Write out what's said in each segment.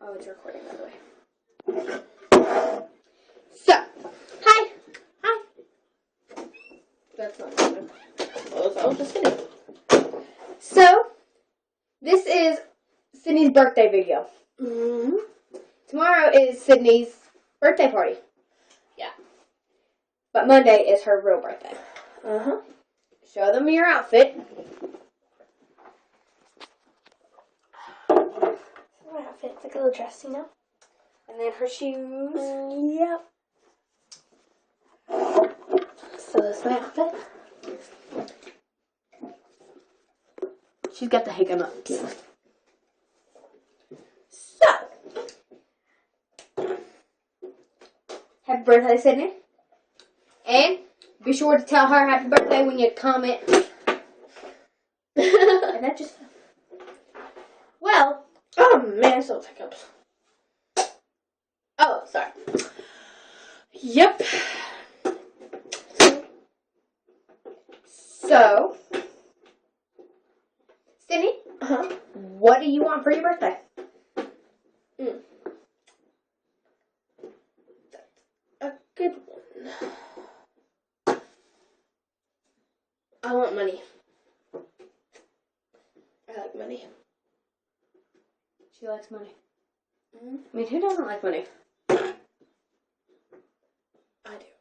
Oh, it's recording, by the way. So, hi. Hi. That's not good. I was just kidding. So, this is Sydney's birthday video. Mm-hmm. Tomorrow is Sydney's birthday party. Yeah. But Monday is her real birthday. Uh-huh. Show them your outfit. My outfit, it's like a little dress, you know? And then her shoes. Yep. So that's my outfit. She's got the hiccups. So, happy birthday, Sydney. And be sure to tell her happy birthday when you comment. And that just... Well... Oh man, I still have hiccups. Oh, sorry. Yep. So, Sydney, what do you want for your birthday? A good one. I want money. I like money. She likes money. I mean, who doesn't like money? I do.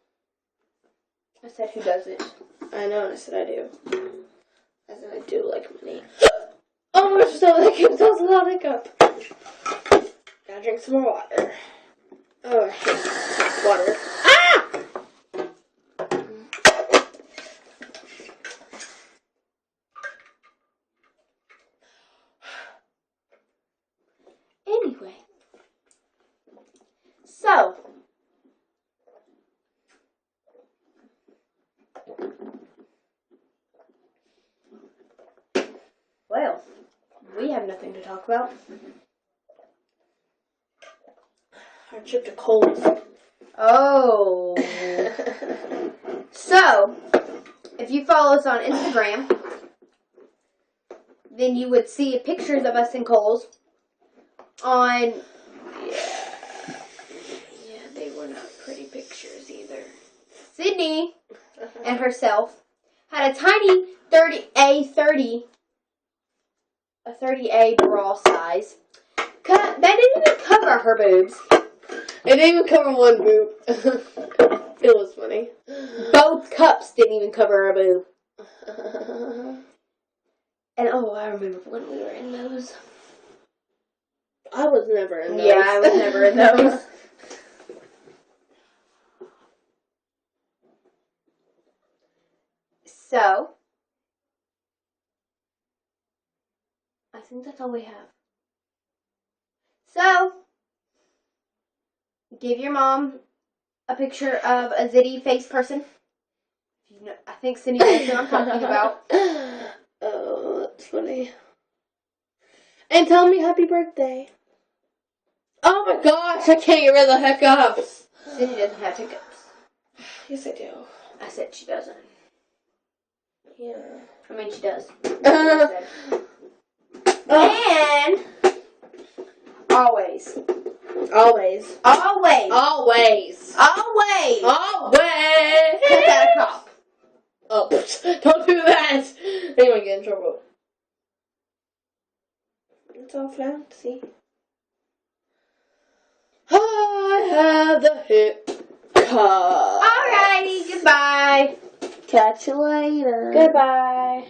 I said who doesn't. I know, and I said I do. I said I do like money. Oh my gosh, that was a loud hiccup. Gotta drink some more water. Oh, I hate hot water. Ah! Anyway. So. Well, we have nothing to talk about. Our trip to Coles. Oh. So, if you follow us on Instagram, then you would see pictures of us in Coles on... Yeah, they were not pretty pictures either. Sydney and herself had a tiny 30A bra size. That didn't even cover her boobs. It didn't even cover one boob. It was funny. Both cups didn't even cover her boob. And oh, I remember when we were in those. I was never in those. Yeah, I was never in those. So, I think that's all we have. So, give your mom a picture of a zitty face person. You know, I think Cindy knows who I'm talking about. Oh, that's funny. And tell me happy birthday. Oh my gosh, I can't get rid of the hiccups. Cindy doesn't have hiccups. Yes, I do. I said she doesn't. Yeah. I mean, she does. Oh. And always. Always. Always. Always. Always. Always. Cut that a cop. Oh, don't do that. Then you might get in trouble. It's off now. See? I have the hiccups. Alrighty, goodbye. Catch you later. Goodbye.